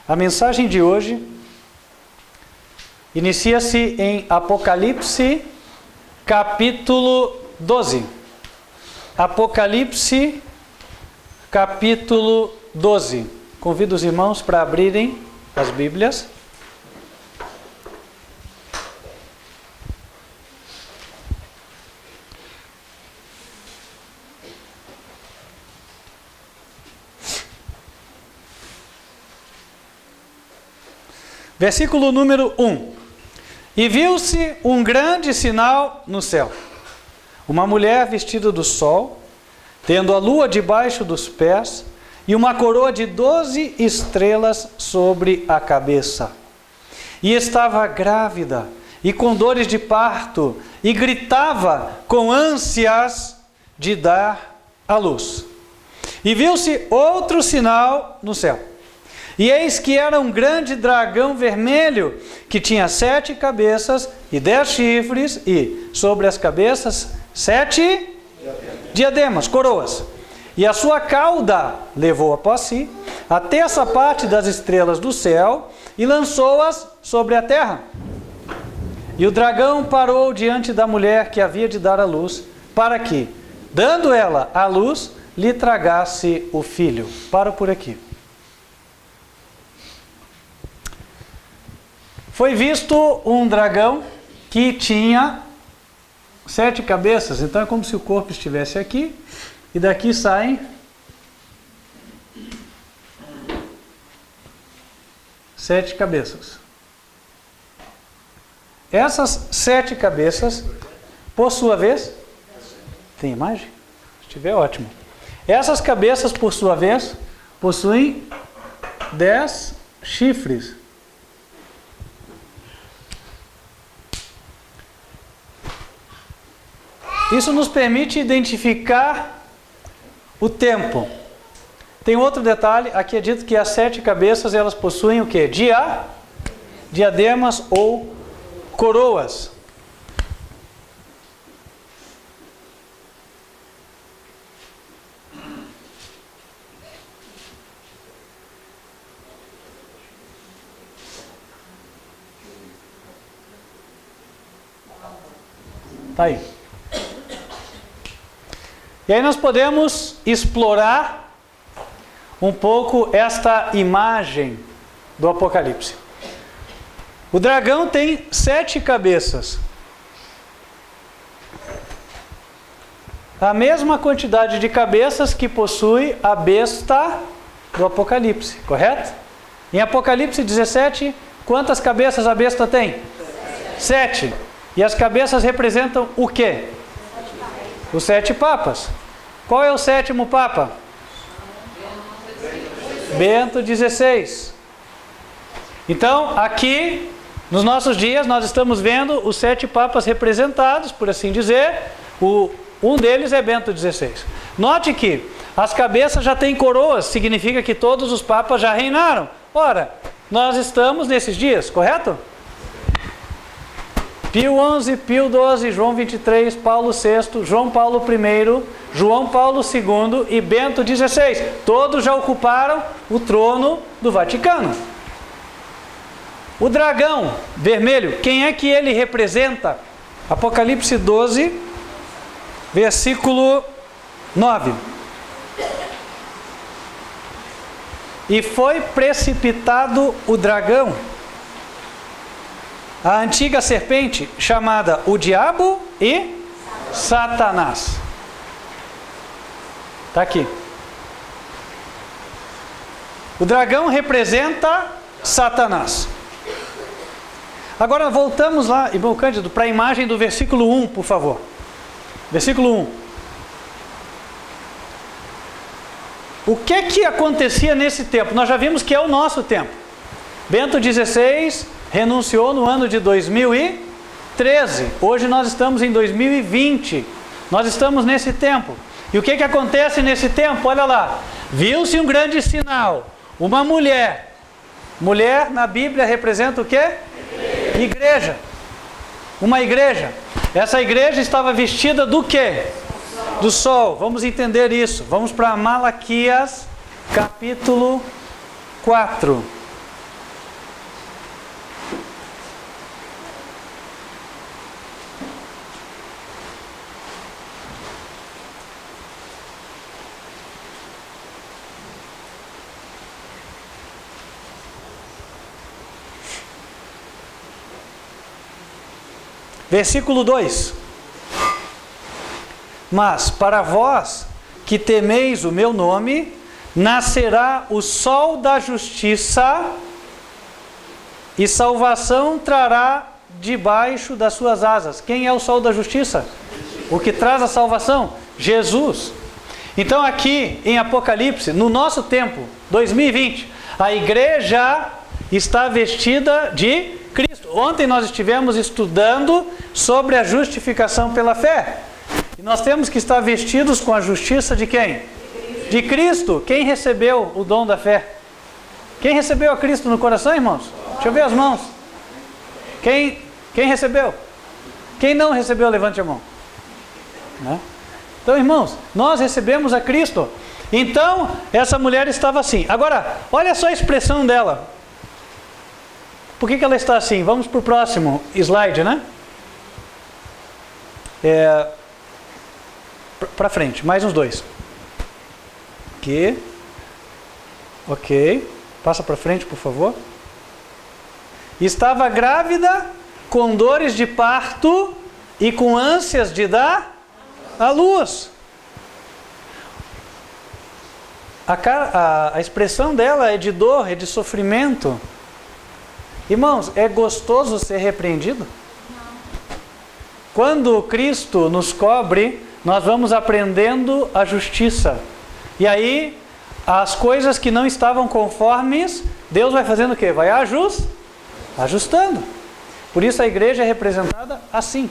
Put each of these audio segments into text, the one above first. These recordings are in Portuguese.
A mensagem de hoje inicia-se em Apocalipse, capítulo 12. Apocalipse, capítulo 12. Convido os irmãos para abrirem as Bíblias. Versículo número 1. E viu-se um grande sinal no céu. Uma mulher vestida do sol, tendo a lua debaixo dos pés, e uma coroa de 12 estrelas sobre a cabeça. E estava grávida, e com dores de parto, e gritava com ânsias de dar à luz. E viu-se outro sinal no céu. E eis que era um grande dragão vermelho, que tinha 7 cabeças e 10 chifres, e sobre as cabeças 7 diademas, coroas. E a sua cauda levou após si a terça parte das estrelas do céu, e lançou-as sobre a terra. E o dragão parou diante da mulher que havia de dar à luz, para que, dando ela à luz, lhe tragasse o filho. Paro por aqui. Foi visto um dragão que tinha 7 cabeças, então é como se o corpo estivesse aqui, e daqui saem 7 cabeças. Essas 7 cabeças, por sua vez, tem imagem? Se tiver, ótimo. Essas cabeças, por sua vez, possuem 10 chifres. Isso nos permite identificar o tempo. Tem outro detalhe, aqui é dito que as 7 cabeças, elas possuem o quê? Diademas ou coroas. Tá aí. E aí nós podemos explorar um pouco esta imagem do Apocalipse. O dragão tem 7 cabeças. A mesma quantidade de cabeças que possui a besta do Apocalipse, correto? Em Apocalipse 17, quantas cabeças a besta tem? 7. E as cabeças representam o quê? Os 7 papas. Qual é o 7º papa? Bento XVI. Então, aqui, nos nossos dias, nós estamos vendo os 7 papas representados, por assim dizer. Um deles é Bento XVI. Note que as cabeças já têm coroas, significa que todos os papas já reinaram. Ora, nós estamos nesses dias, correto? Pio XI, Pio XII, João XXIII, Paulo VI, João Paulo I, João Paulo II e Bento XVI. Todos já ocuparam o trono do Vaticano. O dragão vermelho, quem é que ele representa? Apocalipse 12, versículo 9. E foi precipitado o dragão, a antiga serpente, chamada o diabo e Satanás. Está aqui. O dragão representa Satanás. Agora voltamos lá, irmão Cândido, para a imagem do versículo 1, por favor. Versículo 1. O que acontecia nesse tempo? Nós já vimos que é o nosso tempo. Bento XVI renunciou no ano de 2013. Hoje nós estamos em 2020. Nós estamos nesse tempo. E o que acontece nesse tempo? Olha lá. Viu-se um grande sinal. Uma mulher. Mulher na Bíblia representa o quê? Igreja. Uma igreja. Essa igreja estava vestida do quê? Do sol. Vamos entender isso. Vamos para Malaquias, capítulo 4. Versículo 2. Mas para vós que temeis o meu nome, nascerá o sol da justiça e salvação trará debaixo das suas asas. Quem é o sol da justiça? O que traz a salvação? Jesus. Então aqui em Apocalipse, no nosso tempo, 2020, a igreja está vestida de Cristo. Ontem nós estivemos estudando sobre a justificação pela fé. E nós temos que estar vestidos com a justiça de quem? De Cristo. Quem recebeu o dom da fé? Quem recebeu a Cristo no coração, irmãos? Deixa eu ver as mãos. Quem recebeu? Quem não recebeu, levante a mão. Né? Então, irmãos, nós recebemos a Cristo. Então, essa mulher estava assim. Agora, olha só a expressão dela. Por que ela está assim? Vamos para o próximo slide, né? Para frente, mais uns dois. Aqui. Ok. Passa para frente, por favor. Estava grávida, com dores de parto e com ânsias de dar à luz. A expressão dela é de dor, é de sofrimento. Irmãos, é gostoso ser repreendido? Quando Cristo nos cobre, nós vamos aprendendo a justiça. E aí, as coisas que não estavam conformes, Deus vai fazendo o quê? Vai ajustando. Por isso a igreja é representada assim.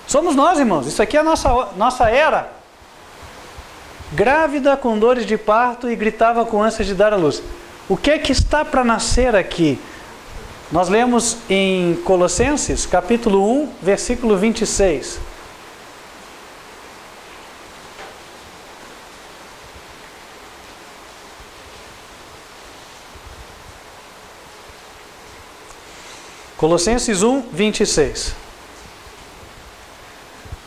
Somos nós, irmãos. Isso aqui é a nossa era. Grávida com dores de parto e gritava com ânsias de dar à luz. O que é que está para nascer aqui? Nós lemos em Colossenses, capítulo 1, versículo 26. Colossenses 1, 26.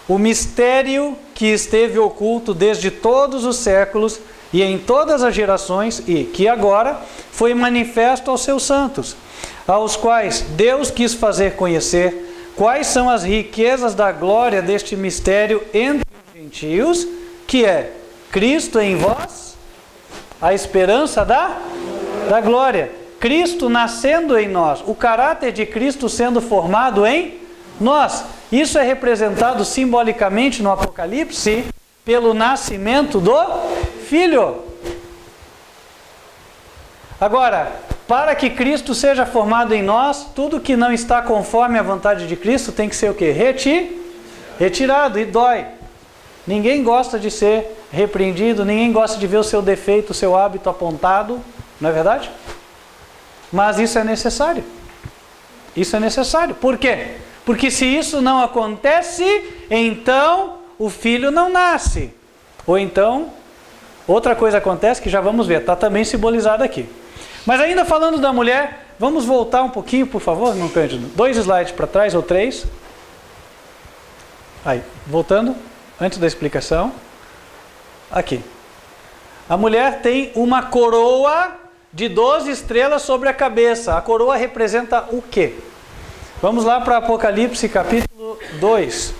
O mistério que esteve oculto desde todos os séculos e em todas as gerações e que agora foi manifesto aos seus santos, aos quais Deus quis fazer conhecer quais são as riquezas da glória deste mistério entre os gentios, que é Cristo em vós, a esperança da glória. Cristo nascendo em nós, o caráter de Cristo sendo formado em nós. Isso é representado simbolicamente no Apocalipse pelo nascimento do Filho. Agora, para que Cristo seja formado em nós, tudo que não está conforme à vontade de Cristo tem que ser o quê? Retirado, e dói. Ninguém gosta de ser repreendido, ninguém gosta de ver o seu defeito, o seu hábito apontado, não é verdade? Mas isso é necessário. Isso é necessário. Por quê? Porque se isso não acontece, então o filho não nasce. Ou então, outra coisa acontece que já vamos ver, está também simbolizado aqui. Mas ainda falando da mulher, vamos voltar um pouquinho, por favor, irmão Cândido. 2 slides para trás, ou 3. Aí, voltando, antes da explicação. Aqui. A mulher tem uma coroa de 12 estrelas sobre a cabeça. A coroa representa o quê? Vamos lá para Apocalipse capítulo 2.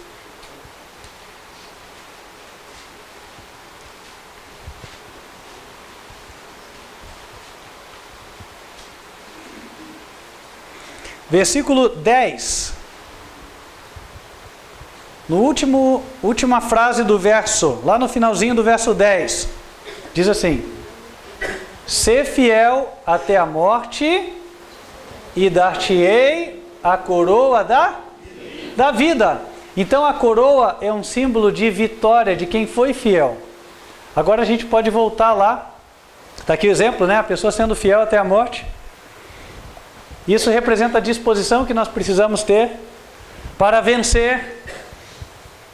Versículo 10. Última frase do verso, lá no finalzinho do verso 10. Diz assim: Sê fiel até a morte, e dar-te-ei a coroa da vida. Então a coroa é um símbolo de vitória de quem foi fiel. Agora a gente pode voltar lá. Está aqui o exemplo, né? A pessoa sendo fiel até a morte. Isso representa a disposição que nós precisamos ter para vencer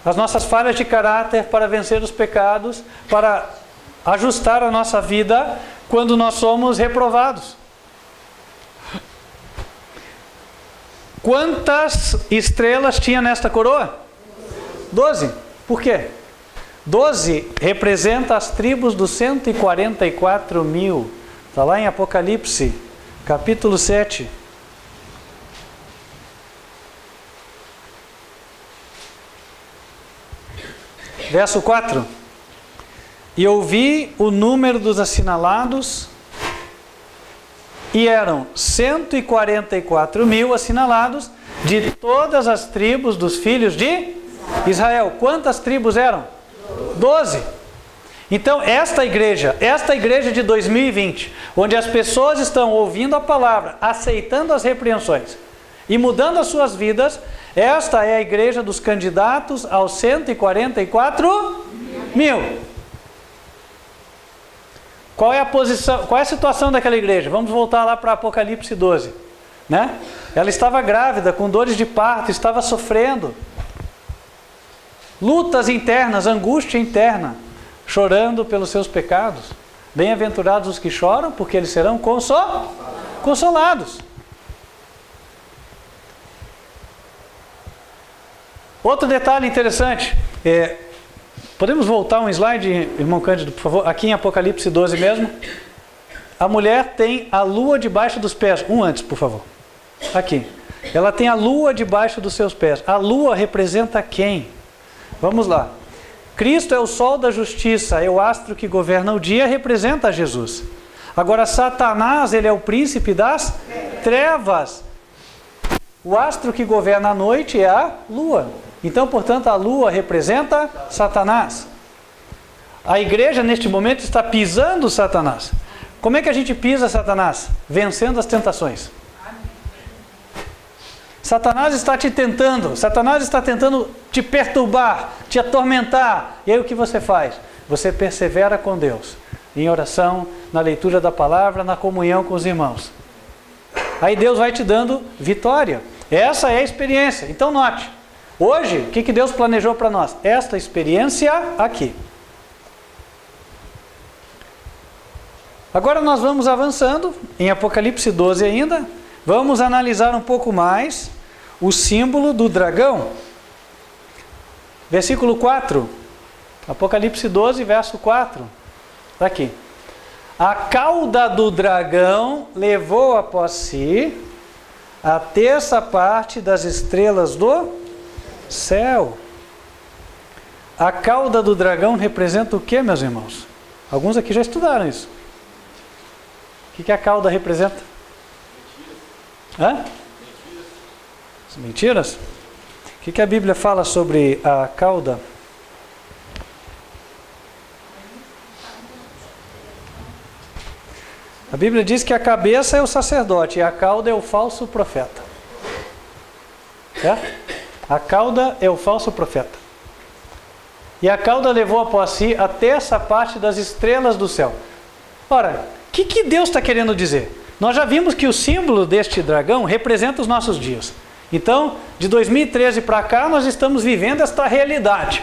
as nossas falhas de caráter, para vencer os pecados, para ajustar a nossa vida quando nós somos reprovados. Quantas estrelas tinha nesta coroa? 12. Por quê? 12 representa as tribos dos 144 mil. Está lá em Apocalipse, capítulo 7. verso 4. E ouvi o número dos assinalados, e eram 144.000 assinalados de todas as tribos dos filhos de Israel. Quantas tribos eram? 12. Então, esta igreja de 2020, onde as pessoas estão ouvindo a palavra, aceitando as repreensões e mudando as suas vidas, esta é a igreja dos candidatos aos 144.000. Qual é a posição, qual é a situação daquela igreja? Vamos voltar lá para Apocalipse 12, né? Ela estava grávida, com dores de parto, estava sofrendo, lutas internas, angústia interna, chorando pelos seus pecados. Bem-aventurados os que choram, porque eles serão consolados. Outro detalhe interessante, podemos voltar um slide, irmão Cândido, por favor, aqui em Apocalipse 12 mesmo. A mulher tem a lua debaixo dos pés, antes, por favor, aqui. Ela tem a lua debaixo dos seus pés. A lua representa quem? Vamos lá. Cristo é o sol da justiça, é o astro que governa o dia, representa Jesus. Agora Satanás, ele é o príncipe das trevas. O astro que governa a noite é a lua. Então, portanto, a lua representa Satanás. A igreja, neste momento, está pisando Satanás. Como é que a gente pisa Satanás? Vencendo as tentações. Satanás está te tentando, Satanás está tentando te perturbar, te atormentar. E aí o que você faz? Você persevera com Deus, em oração, na leitura da palavra, na comunhão com os irmãos. Aí Deus vai te dando vitória. Essa é a experiência. Então note, hoje, o que Deus planejou para nós? Esta experiência aqui. Agora nós vamos avançando, em Apocalipse 12 ainda, vamos analisar um pouco mais o símbolo do dragão. Versículo 4, Apocalipse 12, verso 4, está aqui. A cauda do dragão levou após si a terça parte das estrelas do céu. A cauda do dragão representa o que, meus irmãos? Alguns aqui já estudaram isso. O que a cauda representa? Mentiras? O que a Bíblia fala sobre a cauda? A Bíblia diz que a cabeça é o sacerdote e a cauda é o falso profeta. A cauda é o falso profeta. E a cauda levou após si a terça parte das estrelas do céu. Ora, o que Deus está querendo dizer? Nós já vimos que o símbolo deste dragão representa os nossos dias. Então, de 2013 para cá, nós estamos vivendo esta realidade.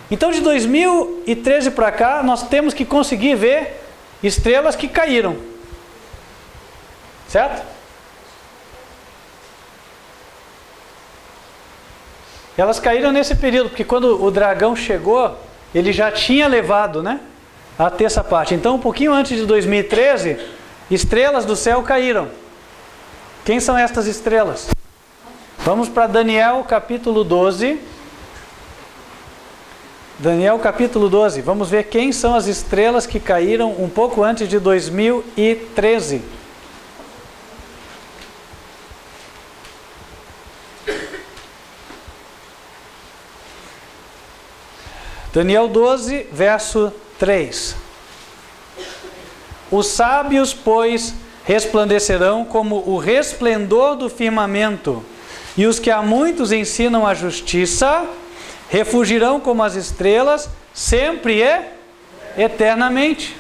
Então, de 2013 para cá, nós temos que conseguir ver estrelas que caíram. Certo? Elas caíram nesse período, porque quando o dragão chegou, ele já tinha levado, a terça parte. Então, um pouquinho antes de 2013, estrelas do céu caíram. Quem são estas estrelas? Vamos para Daniel capítulo 12. Daniel capítulo 12. Vamos ver quem são as estrelas que caíram um pouco antes de 2013. Daniel 12, verso 3. Os sábios, pois, resplandecerão como o resplendor do firmamento, e os que a muitos ensinam a justiça refugirão como as estrelas, sempre e eternamente.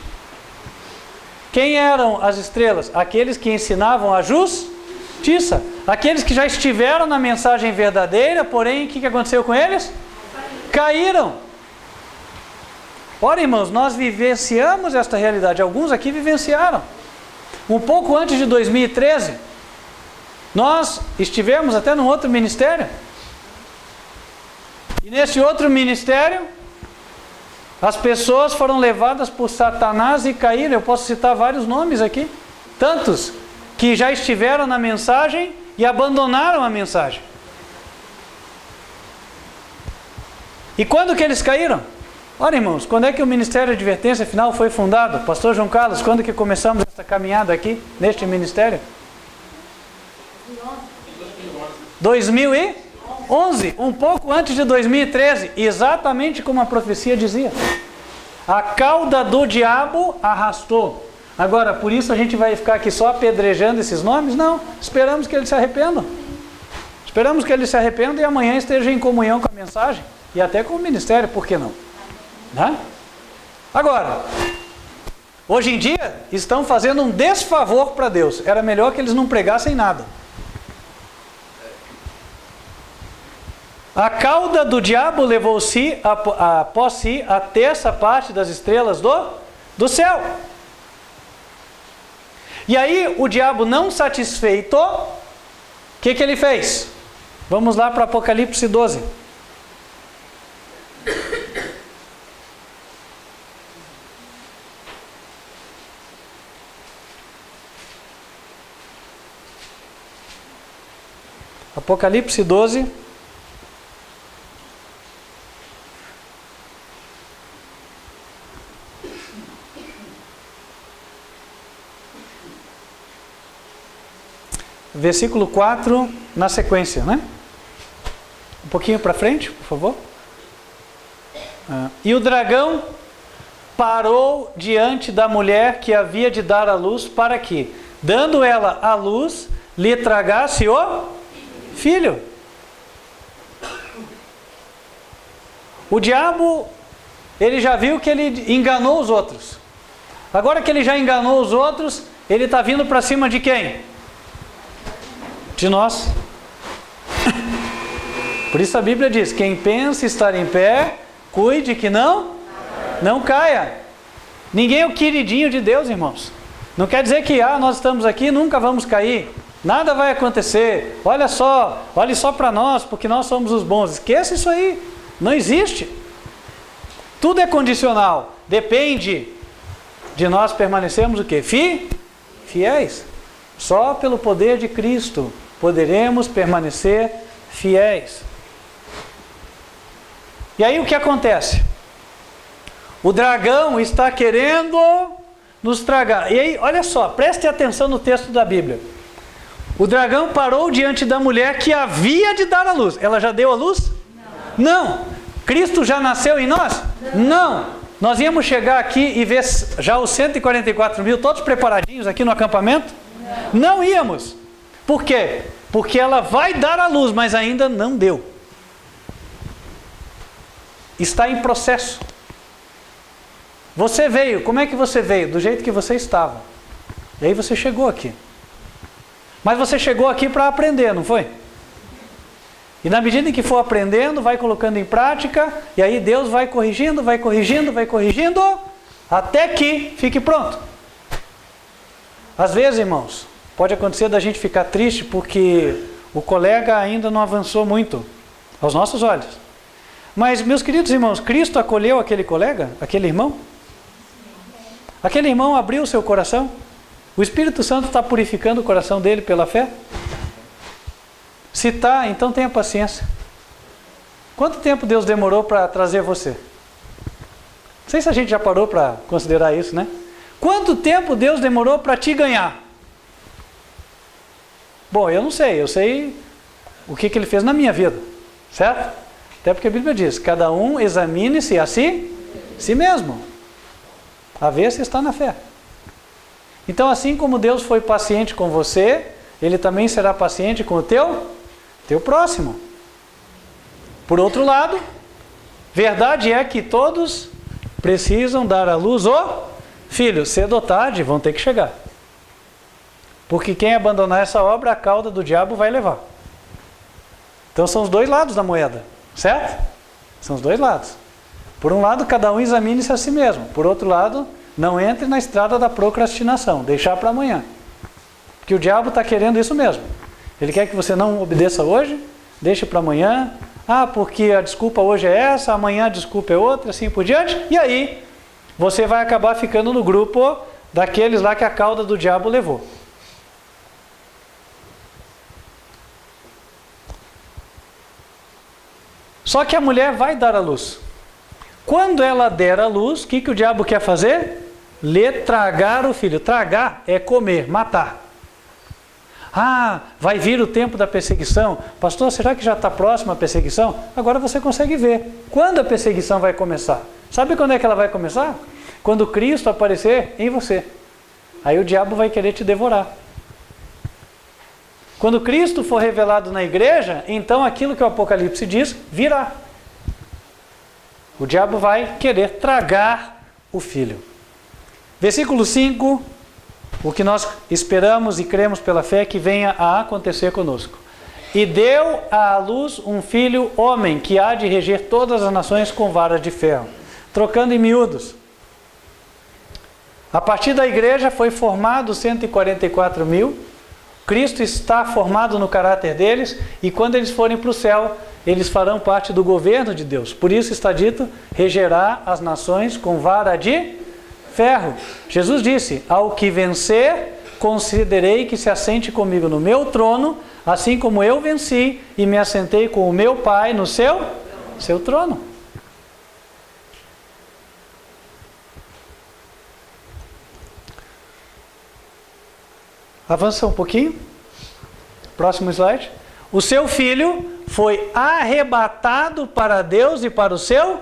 Quem eram as estrelas? Aqueles que ensinavam a justiça. Aqueles que já estiveram na mensagem verdadeira, porém, o que aconteceu com eles? Caíram. Ora, irmãos, nós vivenciamos esta realidade. Alguns aqui vivenciaram. Um pouco antes de 2013, nós estivemos até num outro ministério. E nesse outro ministério, as pessoas foram levadas por Satanás e caíram. Eu posso citar vários nomes aqui. Tantos que já estiveram na mensagem e abandonaram a mensagem. E quando que eles caíram? Olha, irmãos, quando é que o Ministério de Advertência Final foi fundado? Pastor João Carlos, quando que começamos essa caminhada aqui, neste ministério? 2011, um pouco antes de 2013, exatamente como a profecia dizia. A cauda do diabo arrastou. Agora, por isso a gente vai ficar aqui só apedrejando esses nomes? Não, esperamos que eles se arrependam. Esperamos que eles se arrependam e amanhã estejam em comunhão com a mensagem e até com o ministério, por que não? Né? Agora, hoje em dia, estão fazendo um desfavor para Deus. Era melhor que eles não pregassem nada. A cauda do diabo levou-se após si a terça parte das estrelas do céu. E aí, o diabo não satisfeito, o que ele fez? Vamos lá para Apocalipse 12. Apocalipse 12. Versículo 4, na sequência, né? Um pouquinho para frente, por favor. E o dragão parou diante da mulher que havia de dar à luz, para que, dando ela à luz, lhe tragasse o filho. O diabo, ele já viu que ele enganou os outros. Agora que ele já enganou os outros, ele está vindo para cima de quem? De nós. Por isso a Bíblia diz: quem pensa estar em pé, cuide que não caia. Ninguém é o queridinho de Deus, irmãos. Não quer dizer que nós estamos aqui e nunca vamos cair. Nada vai acontecer. Olha só para nós, porque nós somos os bons. Esqueça isso aí. Não existe. Tudo é condicional. Depende de nós permanecermos o quê? Fiéis. Só pelo poder de Cristo poderemos permanecer fiéis. E aí o que acontece? O dragão está querendo nos tragar. E aí, olha só, preste atenção no texto da Bíblia. O dragão parou diante da mulher que havia de dar à luz. Ela já deu à luz? Não. Cristo já nasceu em nós? Não. Nós íamos chegar aqui e ver já os 144 mil todos preparadinhos aqui no acampamento? Não íamos. Por quê? Porque ela vai dar à luz, mas ainda não deu. Está em processo. Você veio, como é que você veio? Do jeito que você estava. E aí você chegou aqui. Mas você chegou aqui para aprender, não foi? E na medida em que for aprendendo, vai colocando em prática, e aí Deus vai corrigindo, até que fique pronto. Às vezes, irmãos, pode acontecer da gente ficar triste porque o colega ainda não avançou muito, aos nossos olhos. Mas, meus queridos irmãos, Cristo acolheu aquele colega, aquele irmão? Aquele irmão abriu o seu coração? O Espírito Santo está purificando o coração dele pela fé? Se está, então tenha paciência. Quanto tempo Deus demorou para trazer você? Não sei se a gente já parou para considerar isso, né? Quanto tempo Deus demorou para te ganhar? Bom, eu não sei, eu sei o que Ele fez na minha vida, certo? Até porque a Bíblia diz, cada um examine-se a si mesmo, a ver se está na fé. Então, assim como Deus foi paciente com você, Ele também será paciente com o teu próximo. Por outro lado, verdade é que todos precisam dar à luz o filho. Cedo ou tarde vão ter que chegar. Porque quem abandonar essa obra, a cauda do diabo vai levar. Então são os dois lados da moeda, certo? São os dois lados. Por um lado, cada um examine-se a si mesmo. Por outro lado, não entre na estrada da procrastinação, deixar para amanhã. Porque o diabo está querendo isso mesmo. Ele quer que você não obedeça hoje, deixe para amanhã. Porque a desculpa hoje é essa, amanhã a desculpa é outra, assim por diante. E aí, você vai acabar ficando no grupo daqueles lá que a cauda do diabo levou. Só que a mulher vai dar à luz. Quando ela der à luz, o que o diabo quer fazer? Lhe tragar o filho. Tragar é comer, matar. Ah, vai vir o tempo da perseguição. Pastor, será que já está próxima a perseguição? Agora você consegue ver. Quando a perseguição vai começar? Sabe quando é que ela vai começar? Quando Cristo aparecer em você. Aí o diabo vai querer te devorar. Quando Cristo for revelado na igreja, então aquilo que o Apocalipse diz virá. O diabo vai querer tragar o filho. Versículo 5. O que nós esperamos e cremos pela fé que venha a acontecer conosco. E deu à luz um filho homem, que há de reger todas as nações com varas de ferro. Trocando em miúdos. A partir da igreja foi formado 144 mil. Cristo está formado no caráter deles. E quando eles forem para o céu, eles farão parte do governo de Deus. Por isso está dito, regerá as nações com vara de ferro. Jesus disse, ao que vencer, considerei que se assente comigo no meu trono, assim como eu venci e me assentei com o meu Pai no seu trono. Avança um pouquinho. Próximo slide. O seu filho foi arrebatado para Deus e para o seu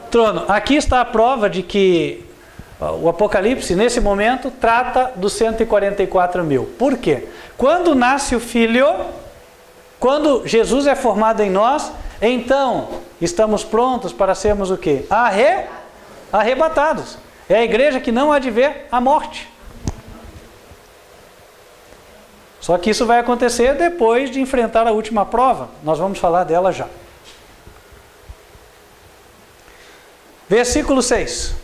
trono. Aqui está a prova de que o Apocalipse, nesse momento, trata dos 144 mil. Por quê? Quando nasce o Filho, quando Jesus é formado em nós, então estamos prontos para sermos o quê? Arrebatados. É a igreja que não há de ver a morte. Só que isso vai acontecer depois de enfrentar a última prova. Nós vamos falar dela já. Versículo 6.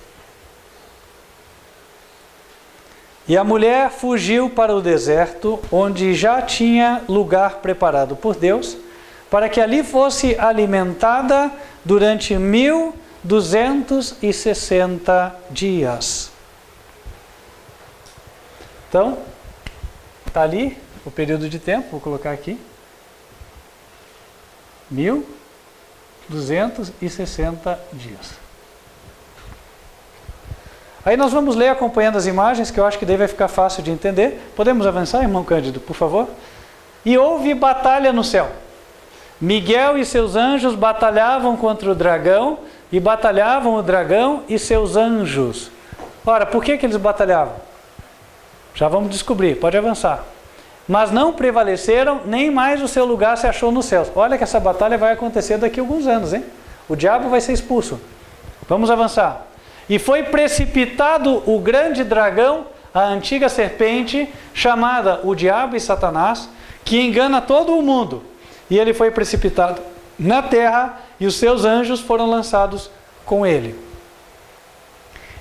E a mulher fugiu para o deserto, onde já tinha lugar preparado por Deus, para que ali fosse alimentada durante 1260 dias. Então, está ali o período de tempo, vou colocar aqui. 1260 dias. Aí nós vamos ler acompanhando as imagens, que eu acho que daí vai ficar fácil de entender. Podemos avançar, irmão Cândido, por favor? E houve batalha no céu. Miguel e seus anjos batalhavam contra o dragão, e batalhavam o dragão e seus anjos. Ora, por que eles batalhavam? Já vamos descobrir, pode avançar. Mas não prevaleceram, nem mais o seu lugar se achou nos céus. Olha que essa batalha vai acontecer daqui a alguns anos, hein? O diabo vai ser expulso. Vamos avançar. E foi precipitado o grande dragão, a antiga serpente, chamada o diabo e Satanás, que engana todo o mundo. E ele foi precipitado na terra, e os seus anjos foram lançados com ele.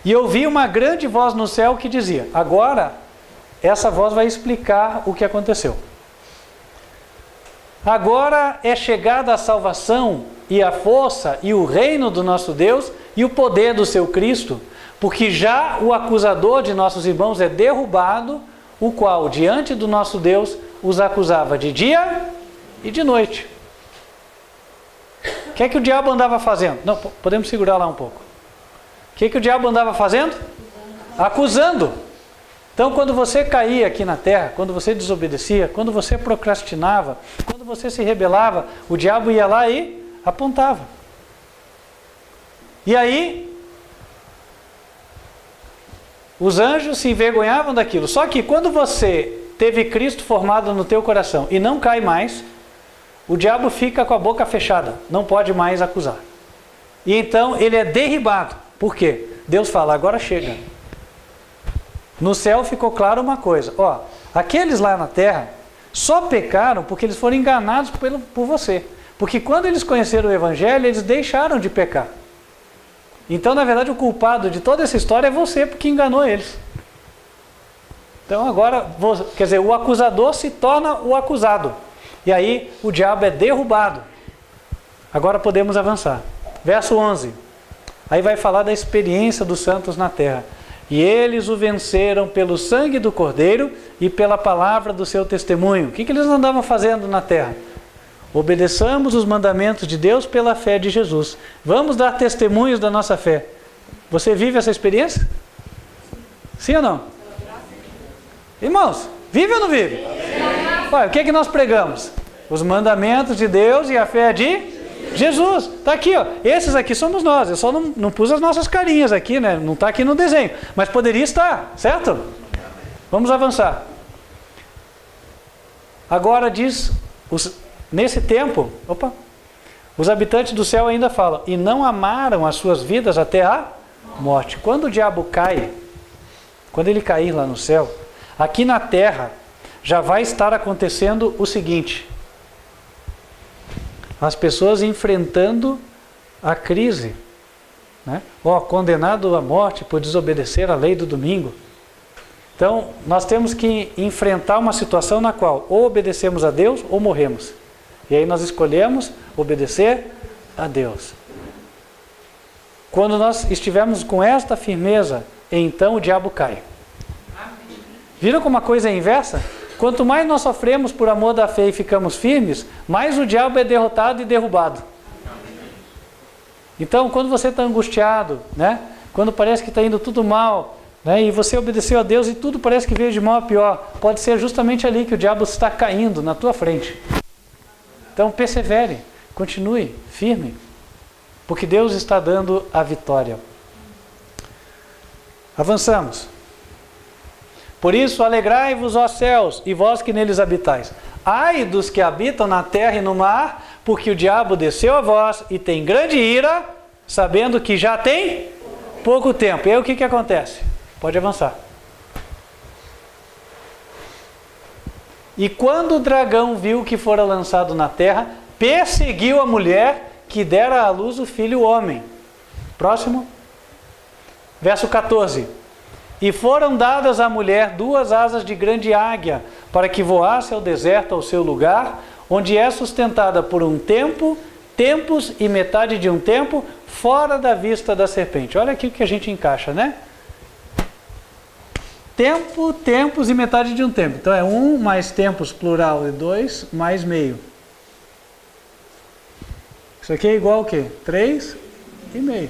E ouvi uma grande voz no céu que dizia, agora, essa voz vai explicar o que aconteceu. Agora é chegada a salvação e a força e o reino do nosso Deus e o poder do seu Cristo, porque já o acusador de nossos irmãos é derrubado, o qual diante do nosso Deus os acusava de dia e de noite. O que é que o diabo andava fazendo? Não, podemos segurar lá um pouco. O que é que o diabo andava fazendo? Acusando. Então, quando você caía aqui na terra, quando você desobedecia, quando você procrastinava, quando você se rebelava, o diabo ia lá e apontava. E aí, os anjos se envergonhavam daquilo. Só que quando você teve Cristo formado no teu coração e não cai mais, o diabo fica com a boca fechada, não pode mais acusar. E então ele é derribado. Por quê? Deus fala, agora chega. No céu ficou claro uma coisa, ó, aqueles lá na terra só pecaram porque eles foram enganados por você. Porque quando eles conheceram o Evangelho, eles deixaram de pecar. Então, na verdade, o culpado de toda essa história é você, porque enganou eles. Então agora, quer dizer, o acusador se torna o acusado. E aí o diabo é derrubado. Agora podemos avançar. Verso 11. Aí vai falar da experiência dos santos na terra. E eles o venceram pelo sangue do Cordeiro e pela palavra do seu testemunho. O que eles andavam fazendo na terra? Obedeçamos os mandamentos de Deus pela fé de Jesus. Vamos dar testemunhos da nossa fé. Você vive essa experiência? Sim ou não? Irmãos, vive ou não vive? Olha, o que é que nós pregamos? Os mandamentos de Deus e a fé de Jesus. Está aqui, ó. Esses aqui somos nós. Eu só não pus as nossas carinhas aqui, né? Não está aqui no desenho. Mas poderia estar, certo? Vamos avançar. Agora diz, nesse tempo, os habitantes do céu ainda falam, e não amaram as suas vidas até a morte. Quando o diabo cai, quando ele cair lá no céu, aqui na terra já vai estar acontecendo o seguinte: as pessoas enfrentando a crise, né? Condenado à morte por desobedecer a lei do domingo. Então, nós temos que enfrentar uma situação na qual ou obedecemos a Deus ou morremos. E aí nós escolhemos obedecer a Deus. Quando nós estivermos com esta firmeza, então o diabo cai. Viram como a coisa é inversa? Quanto mais nós sofremos por amor da fé e ficamos firmes, mais o diabo é derrotado e derrubado. Então, quando você está angustiado, né? Quando parece que está indo tudo mal, né? E você obedeceu a Deus e tudo parece que veio de mal a pior, pode ser justamente ali que o diabo está caindo na tua frente. Então, persevere, continue firme, porque Deus está dando a vitória. Avançamos. Por isso, alegrai-vos, ó céus, e vós que neles habitais. Ai dos que habitam na terra e no mar, porque o diabo desceu a vós e tem grande ira, sabendo que já tem pouco tempo. E aí o que acontece? Pode avançar. E quando o dragão viu que fora lançado na terra, perseguiu a mulher que dera à luz o filho homem. Próximo. Verso 14. E foram dadas à mulher 2 asas de grande águia, para que voasse ao deserto ao seu lugar, onde é sustentada por um tempo, tempos e metade de um tempo, fora da vista da serpente. Olha aqui o que a gente encaixa, né? Tempo, tempos e metade de um tempo. Então é 1 mais tempos plural e 2 mais meio. Isso aqui é igual ao quê? 3 e meio.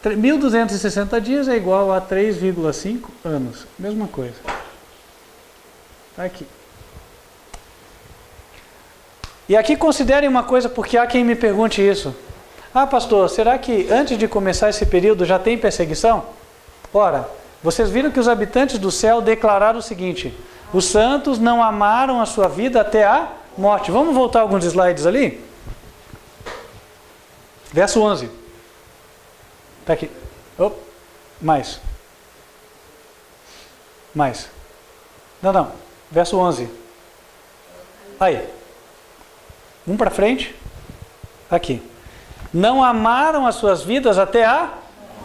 1.260 dias é igual a 3,5 anos. Mesma coisa. Está aqui. E aqui considerem uma coisa, porque há quem me pergunte isso. Ah, pastor, será que antes de começar esse período já tem perseguição? Ora, vocês viram que os habitantes do céu declararam o seguinte: os santos não amaram a sua vida até a morte. Vamos voltar alguns slides ali? Verso 11. Está aqui. Mais. Não. Verso 11. Aí. Um para frente. Aqui. Não amaram as suas vidas até a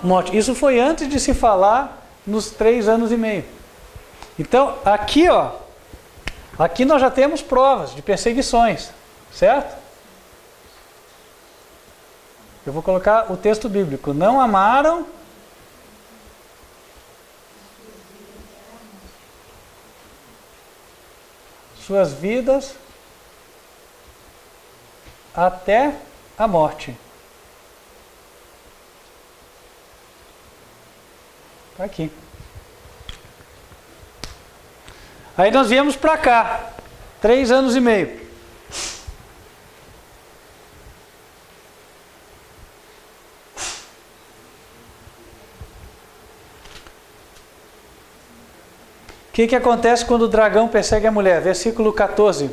morte. Isso foi antes de se falar nos 3 anos e meio. Então, aqui, aqui nós já temos provas de perseguições. Certo? Eu vou colocar o texto bíblico. Não amaram suas vidas até a morte. Está aqui. Aí nós viemos para cá. 3 anos e meio. O que acontece quando o dragão persegue a mulher? Versículo 14.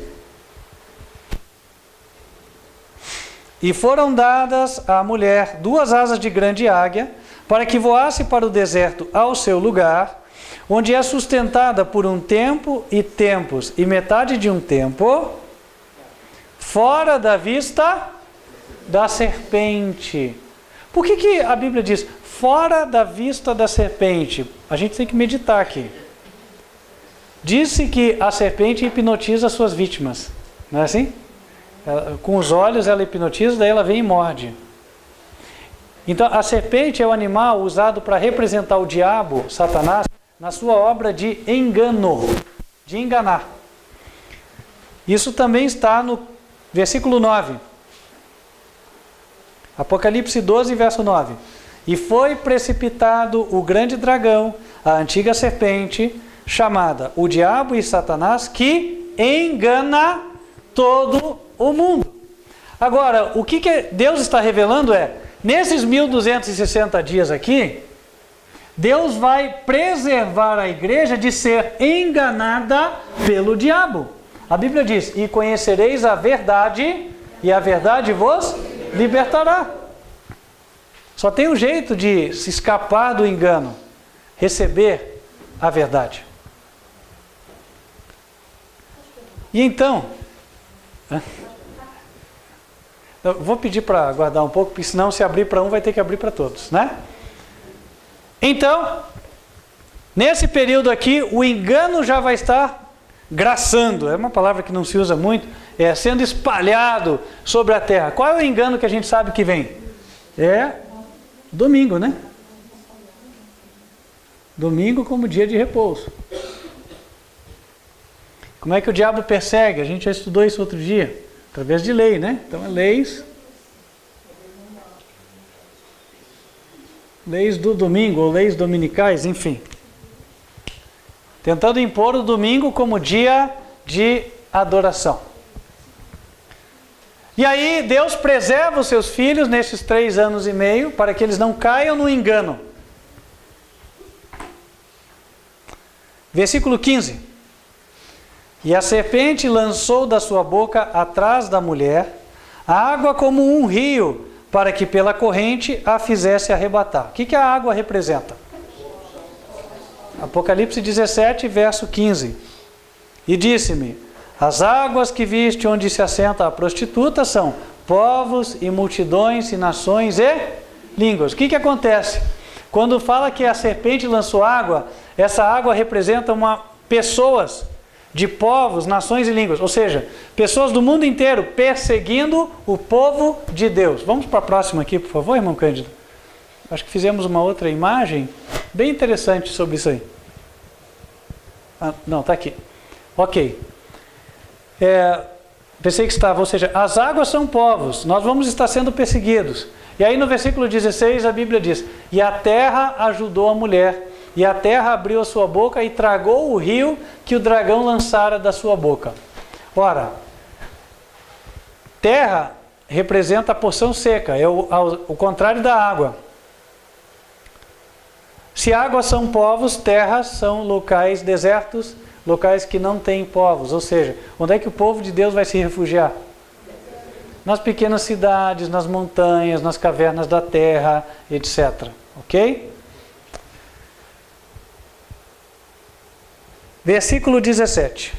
E foram dadas à mulher 2 asas de grande águia, para que voasse para o deserto ao seu lugar, onde é sustentada por um tempo e tempos e metade de um tempo, fora da vista da serpente. Por que a Bíblia diz fora da vista da serpente? A gente tem que meditar aqui. Disse que a serpente hipnotiza suas vítimas, não é assim? Com os olhos ela hipnotiza, daí ela vem e morde. Então a serpente é o animal usado para representar o diabo, Satanás, na sua obra de engano, de enganar. Isso também está no versículo 9. Apocalipse 12, verso 9. E foi precipitado o grande dragão, a antiga serpente, chamada o diabo e Satanás, que engana todo o mundo. Agora, o que Deus está revelando é, nesses 1260 dias aqui, Deus vai preservar a igreja de ser enganada pelo diabo. A Bíblia diz, e conhecereis a verdade, e a verdade vos libertará. Só tem um jeito de se escapar do engano, receber a verdade. E então, eu vou pedir para aguardar um pouco, porque senão se abrir para um vai ter que abrir para todos, né? Então, nesse período aqui, o engano já vai estar graçando, é uma palavra que não se usa muito, sendo espalhado sobre a terra. Qual é o engano que a gente sabe que vem? É domingo, né? Domingo como dia de repouso. Como é que o diabo persegue? A gente já estudou isso outro dia, através de lei, né? Então, leis do domingo, ou leis dominicais, enfim. Tentando impor o domingo como dia de adoração. E aí Deus preserva os seus filhos nesses 3 anos e meio, para que eles não caiam no engano. Versículo 15. E a serpente lançou da sua boca atrás da mulher a água como um rio, para que pela corrente a fizesse arrebatar. O que a água representa? Apocalipse 17, verso 15. E disse-me, as águas que viste onde se assenta a prostituta são povos e multidões e nações e línguas. O que acontece? Quando fala que a serpente lançou água, essa água representa pessoas de povos, nações e línguas. Ou seja, pessoas do mundo inteiro perseguindo o povo de Deus. Vamos para a próxima aqui, por favor, irmão Cândido. Acho que fizemos uma outra imagem bem interessante sobre isso aí. Não, está aqui. Ok. Pensei que estava, ou seja, as águas são povos, nós vamos estar sendo perseguidos. E aí no versículo 16 a Bíblia diz, e a terra ajudou a mulher, e a terra abriu a sua boca e tragou o rio que o dragão lançara da sua boca. Ora, terra representa a porção seca, é o contrário da água. Se águas são povos, terras são locais desertos, locais que não têm povos. Ou seja, onde é que o povo de Deus vai se refugiar? Nas pequenas cidades, nas montanhas, nas cavernas da terra, etc. Ok? Versículo 17.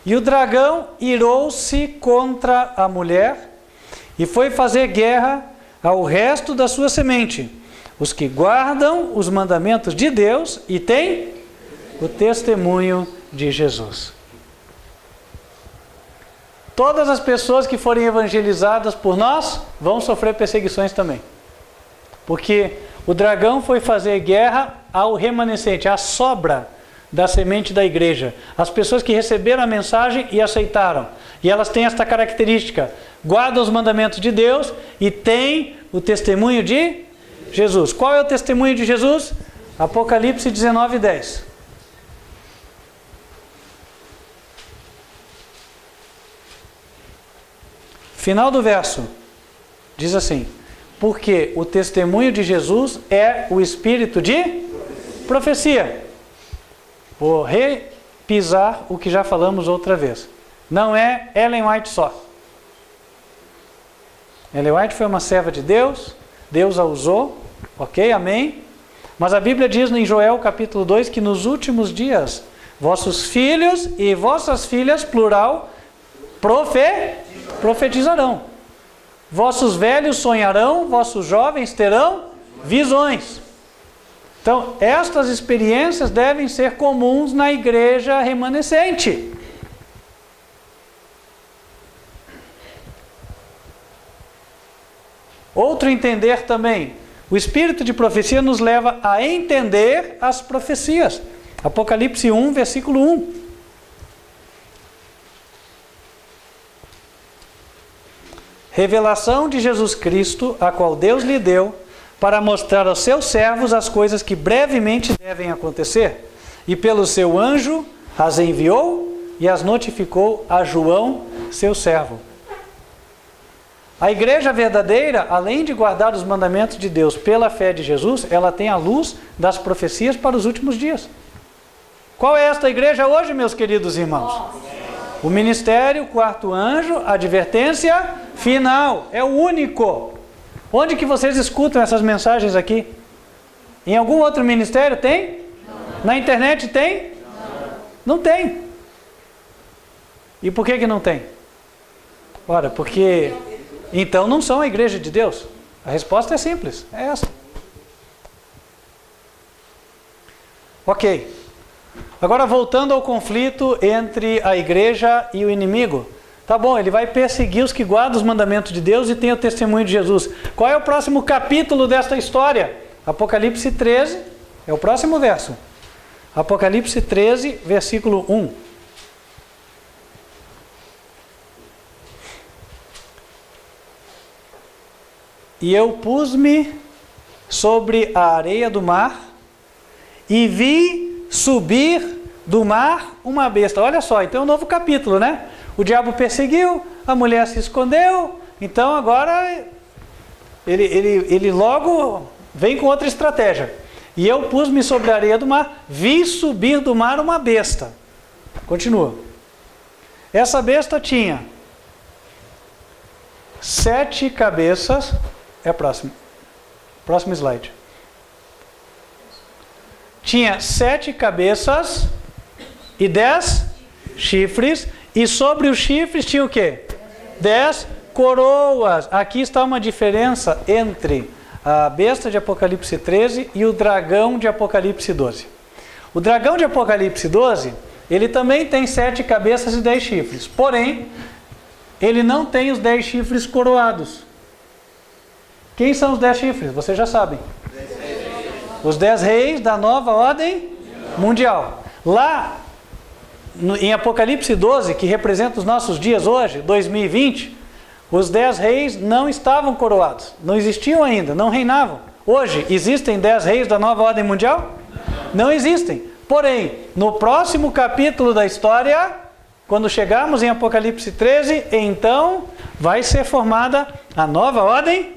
E o dragão irou-se contra a mulher e foi fazer guerra ao resto da sua semente, os que guardam os mandamentos de Deus e têm o testemunho de Jesus. Todas as pessoas que forem evangelizadas por nós vão sofrer perseguições também. Porque o dragão foi fazer guerra ao remanescente, à sobra da semente da igreja. As pessoas que receberam a mensagem e aceitaram. E elas têm esta característica: guardam os mandamentos de Deus e têm o testemunho de Jesus. Qual é o testemunho de Jesus? Apocalipse 19, 10. Final do verso diz assim: porque o testemunho de Jesus é o espírito de profecia. Vou repisar o que já falamos outra vez. Não é Ellen White só. Ellen White foi uma serva de Deus, Deus a usou, ok, amém? Mas a Bíblia diz em Joel capítulo 2 que nos últimos dias vossos filhos e vossas filhas, plural, profetizarão. Vossos velhos sonharão, vossos jovens terão visões. Então, estas experiências devem ser comuns na igreja remanescente. Outro entender também, o espírito de profecia nos leva a entender as profecias. Apocalipse 1, versículo 1. revelação de Jesus Cristo, a qual Deus lhe deu, para mostrar aos seus servos as coisas que brevemente devem acontecer. E pelo seu anjo as enviou e as notificou a João, seu servo. A igreja verdadeira, além de guardar os mandamentos de Deus pela fé de Jesus, ela tem a luz das profecias para os últimos dias. Qual é esta igreja hoje, meus queridos irmãos? O ministério, quarto anjo, advertência final. É o único. Onde que vocês escutam essas mensagens aqui? Em algum outro ministério tem? Não. Na internet tem? Não. Não tem. E por que não tem? Ora, porque então não são a igreja de Deus. A resposta é simples, é essa. Ok. Agora voltando ao conflito entre a igreja e o inimigo. Tá bom, ele vai perseguir os que guardam os mandamentos de Deus e tem o testemunho de Jesus. Qual é o próximo capítulo desta história? Apocalipse 13, é o próximo verso. Apocalipse 13, versículo 1. E eu pus-me sobre a areia do mar e vi subir do mar uma besta. Olha só, então é um novo capítulo, né? O diabo perseguiu, a mulher se escondeu, então agora ele logo vem com outra estratégia. E eu pus-me sobre a areia do mar, vi subir do mar uma besta. Continua. Essa besta tinha 7 cabeças. É próximo. Próximo slide. Tinha 7 cabeças e 10 chifres. E sobre os chifres tinha o quê? 10 coroas. Aqui está uma diferença entre a besta de Apocalipse 13 e o dragão de Apocalipse 12. O dragão de Apocalipse 12, ele também tem 7 cabeças e 10 chifres. Porém, ele não tem os 10 chifres coroados. Quem são os 10 chifres? Vocês já sabem. Os 10 reis da nova ordem mundial. Lá, em Apocalipse 12, que representa os nossos dias hoje, 2020, os 10 reis não estavam coroados. Não existiam ainda, não reinavam. Hoje, existem 10 reis da nova ordem mundial? Não existem. Porém, no próximo capítulo da história, quando chegarmos em Apocalipse 13, então vai ser formada a nova ordem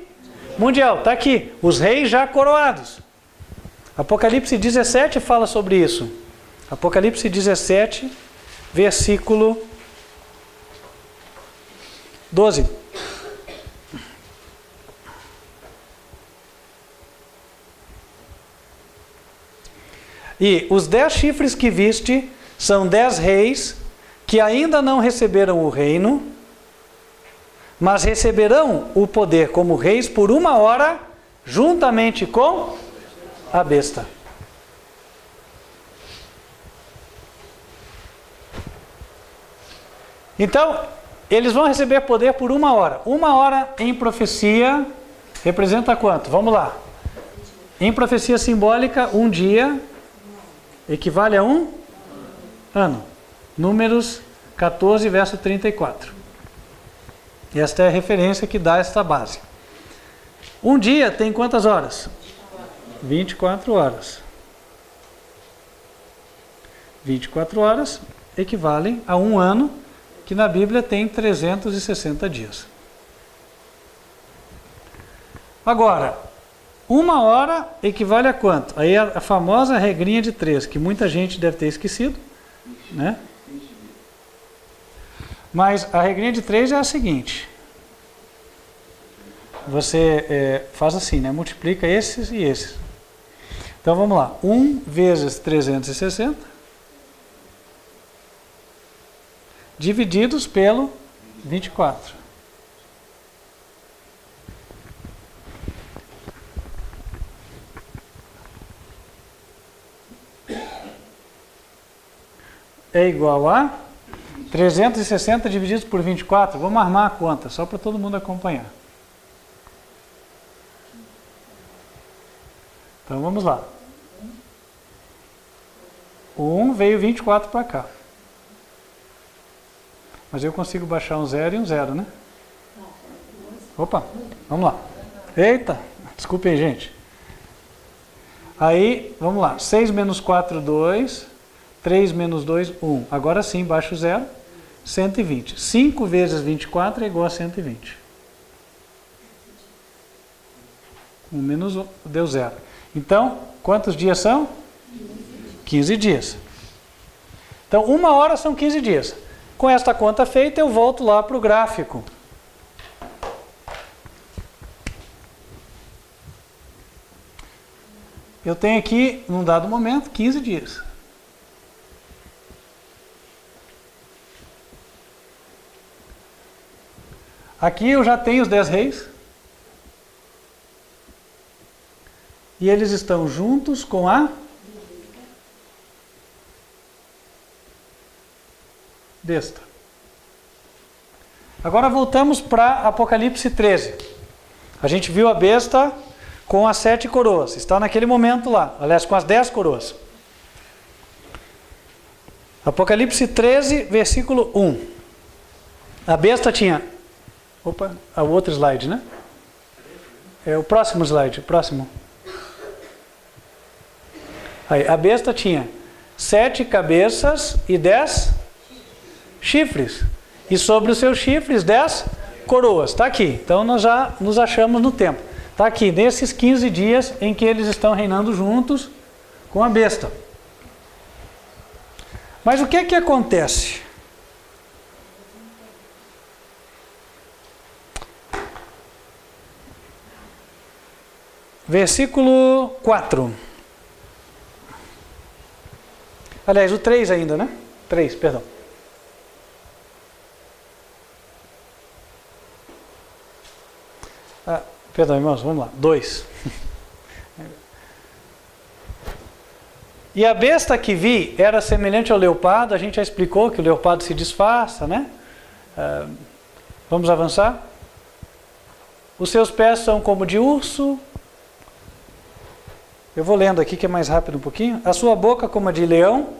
mundial. Está aqui, os reis já coroados. Apocalipse 17 fala sobre isso. Apocalipse 17, versículo 12. E os 10 chifres que viste são 10 reis que ainda não receberam o reino, mas receberão o poder como reis por 1 hora, juntamente com a besta. Então, eles vão receber poder por 1 hora. 1 hora em profecia representa quanto? Vamos lá. Em profecia simbólica, um dia equivale a um ano. Números 14, verso 34. Esta é a referência que dá esta base. Um dia tem quantas horas? 24 horas. 24 horas equivalem a um ano, que na Bíblia tem 360 dias. Agora, 1 hora equivale a quanto? Aí a famosa regrinha de 3, que muita gente deve ter esquecido, né? Mas a regrinha de 3 é a seguinte. Você faz assim, né? Multiplica esses e esses. Então vamos lá. 1 vezes 360 divididos pelo 24. É igual a 360 divididos por 24. Vamos armar a conta, só para todo mundo acompanhar. Então vamos lá. O 1 veio 24 para cá. Mas eu consigo baixar um 0 e um 0, né? Opa, vamos lá. Eita, desculpem, gente. Aí, vamos lá. 6 menos 4, 2. 3 menos 2, 1. Agora sim, baixo zero. 120. 5 vezes 24 é igual a 120. 1 menos 1 deu zero. Então, quantos dias são? 15 dias. Então, 1 hora são 15 dias. Com esta conta feita, eu volto lá para o gráfico. Eu tenho aqui, num dado momento, 15 dias. Aqui eu já tenho os 10 reis. E eles estão juntos com a besta. Agora voltamos para Apocalipse 13. A gente viu a besta com as 7 coroas. Está naquele momento lá. Aliás, com as 10 coroas. Apocalipse 13, versículo 1. A besta tinha... Opa, o outro slide, né? É o próximo slide, o próximo. Aí, a besta tinha 7 cabeças e 10 chifres. E sobre os seus chifres, 10 coroas. Está aqui. Então, nós já nos achamos no tempo. Está aqui, nesses 15 dias em que eles estão reinando juntos com a besta. Mas o que é que acontece? Versículo 4. Aliás, o 3 ainda, né? 3, perdão. Perdão, irmãos, vamos lá. 2. E a besta que vi era semelhante ao leopardo. A gente já explicou que o leopardo se disfarça, né? Vamos avançar? Os seus pés são como de urso. Eu vou lendo aqui que é mais rápido um pouquinho. A sua boca como a de leão.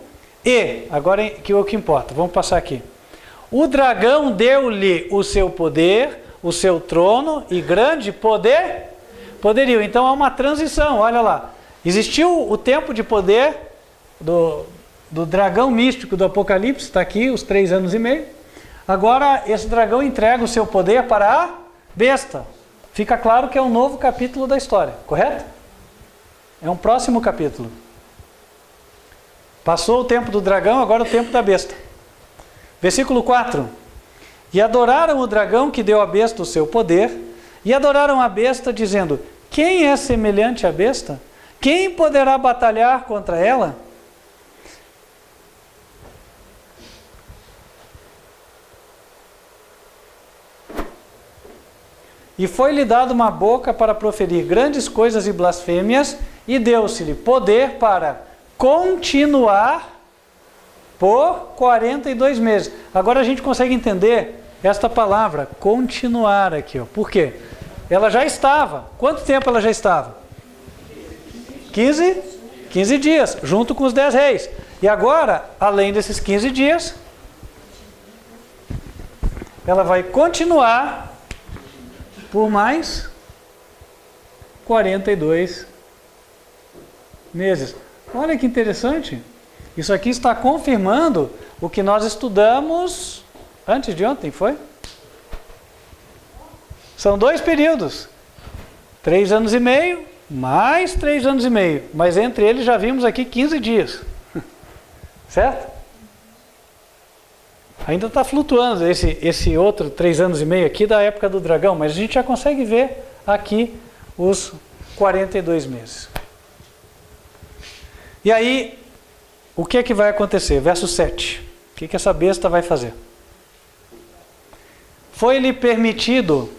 E, agora que é o que importa, vamos passar aqui. O dragão deu-lhe o seu poder, o seu trono e grande poderio. Então há uma transição, olha lá. Existiu o tempo de poder do dragão místico do Apocalipse, está aqui, os 3 anos e meio. Agora esse dragão entrega o seu poder para a besta. Fica claro que é um novo capítulo da história, correto? É um próximo capítulo. Passou o tempo do dragão, agora o tempo da besta. Versículo 4. E adoraram o dragão que deu à besta o seu poder, e adoraram a besta, dizendo: quem é semelhante à besta? Quem poderá batalhar contra ela? E foi-lhe dado uma boca para proferir grandes coisas e blasfêmias, e deu-se-lhe poder para continuar por 42 meses. Agora a gente consegue entender esta palavra, continuar aqui. Ó. Por quê? Ela já estava. Quanto tempo ela já estava? 15 dias, junto com os 10 reis. E agora, além desses 15 dias, ela vai continuar por mais 42 meses. Olha que interessante. Isso aqui está confirmando o que nós estudamos antes de ontem, foi? São 2 períodos. 3 anos e meio, mais 3 anos e meio. Mas entre eles já vimos aqui 15 dias. Certo? Ainda está flutuando esse outro 3 anos e meio aqui da época do dragão, mas a gente já consegue ver aqui os 42 meses. E aí, o que é que vai acontecer? Verso 7. O que essa besta vai fazer? Foi-lhe permitido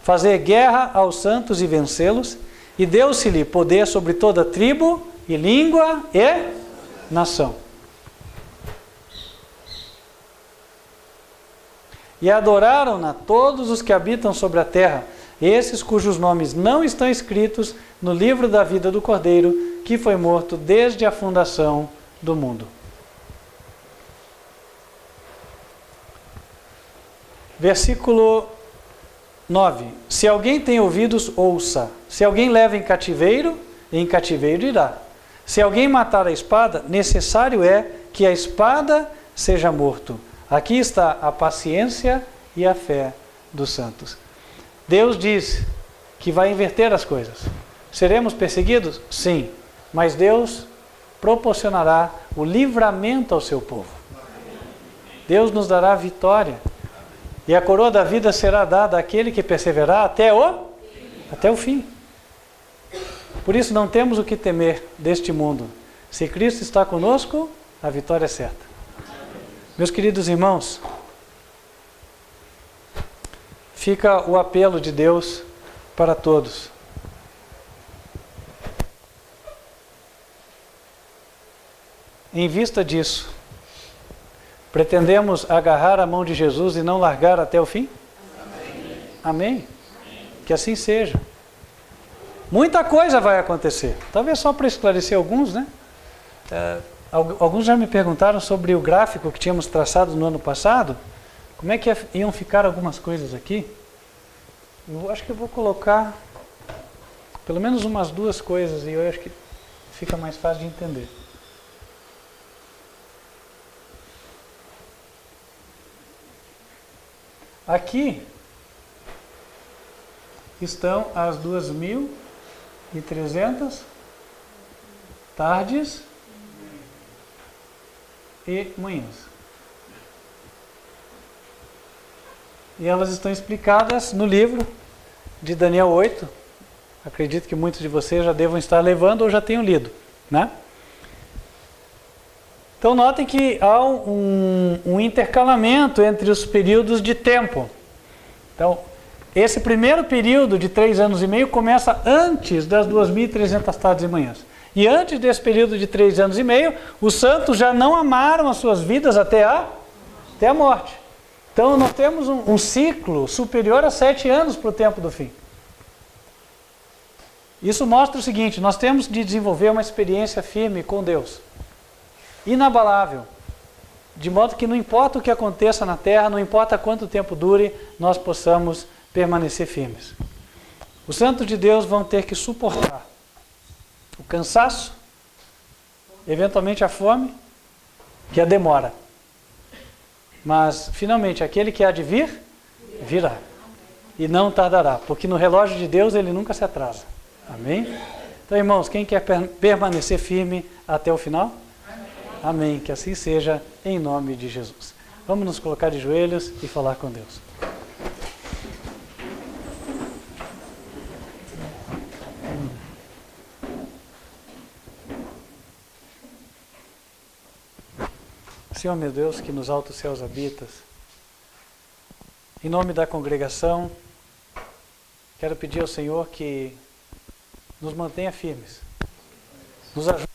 fazer guerra aos santos e vencê-los, e deu-se-lhe poder sobre toda tribo, e língua e nação. E adoraram-na todos os que habitam sobre a terra, esses cujos nomes não estão escritos no livro da vida do Cordeiro, que foi morto desde a fundação do mundo. Versículo 9. Se alguém tem ouvidos, ouça. Se alguém leva em cativeiro irá. Se alguém matar a espada, necessário é que a espada seja morto. Aqui está a paciência e a fé dos santos. Deus diz que vai inverter as coisas. Seremos perseguidos? Sim. Mas Deus proporcionará o livramento ao seu povo. Deus nos dará vitória. E a coroa da vida será dada àquele que perseverar até o fim. Por isso não temos o que temer deste mundo. Se Cristo está conosco, a vitória é certa. Meus queridos irmãos, fica o apelo de Deus para todos. Em vista disso, pretendemos agarrar a mão de Jesus e não largar até o fim? Amém? Amém? Que assim seja. Muita coisa vai acontecer. Talvez só para esclarecer alguns, né? Alguns já me perguntaram sobre o gráfico que tínhamos traçado no ano passado. Como é que iam ficar algumas coisas aqui? Eu acho que eu vou colocar pelo menos umas 2 coisas e eu acho que fica mais fácil de entender. Aqui estão as 2.300 tardes e manhãs. E elas estão explicadas no livro de Daniel 8. Acredito que muitos de vocês já devam estar levando ou já tenham lido, né? Então notem que há um intercalamento entre os períodos de tempo. Então, esse primeiro período de 3 anos e meio começa antes das 2.300 tardes e manhãs. E antes desse período de 3 anos e meio, os santos já não amaram as suas vidas até a morte. Então nós temos um ciclo superior a 7 anos para o tempo do fim. Isso mostra o seguinte: nós temos de desenvolver uma experiência firme com Deus, inabalável, de modo que não importa o que aconteça na terra, não importa quanto tempo dure, nós possamos permanecer firmes. Os santos de Deus vão ter que suportar o cansaço, eventualmente a fome e a demora. Mas, finalmente, aquele que há de vir, virá. E não tardará, porque no relógio de Deus ele nunca se atrasa. Amém? Então, irmãos, quem quer permanecer firme até o final? Amém. Que assim seja, em nome de Jesus. Vamos nos colocar de joelhos e falar com Deus. Senhor meu Deus, que nos altos céus habitas, em nome da congregação, quero pedir ao Senhor que nos mantenha firmes, nos ajude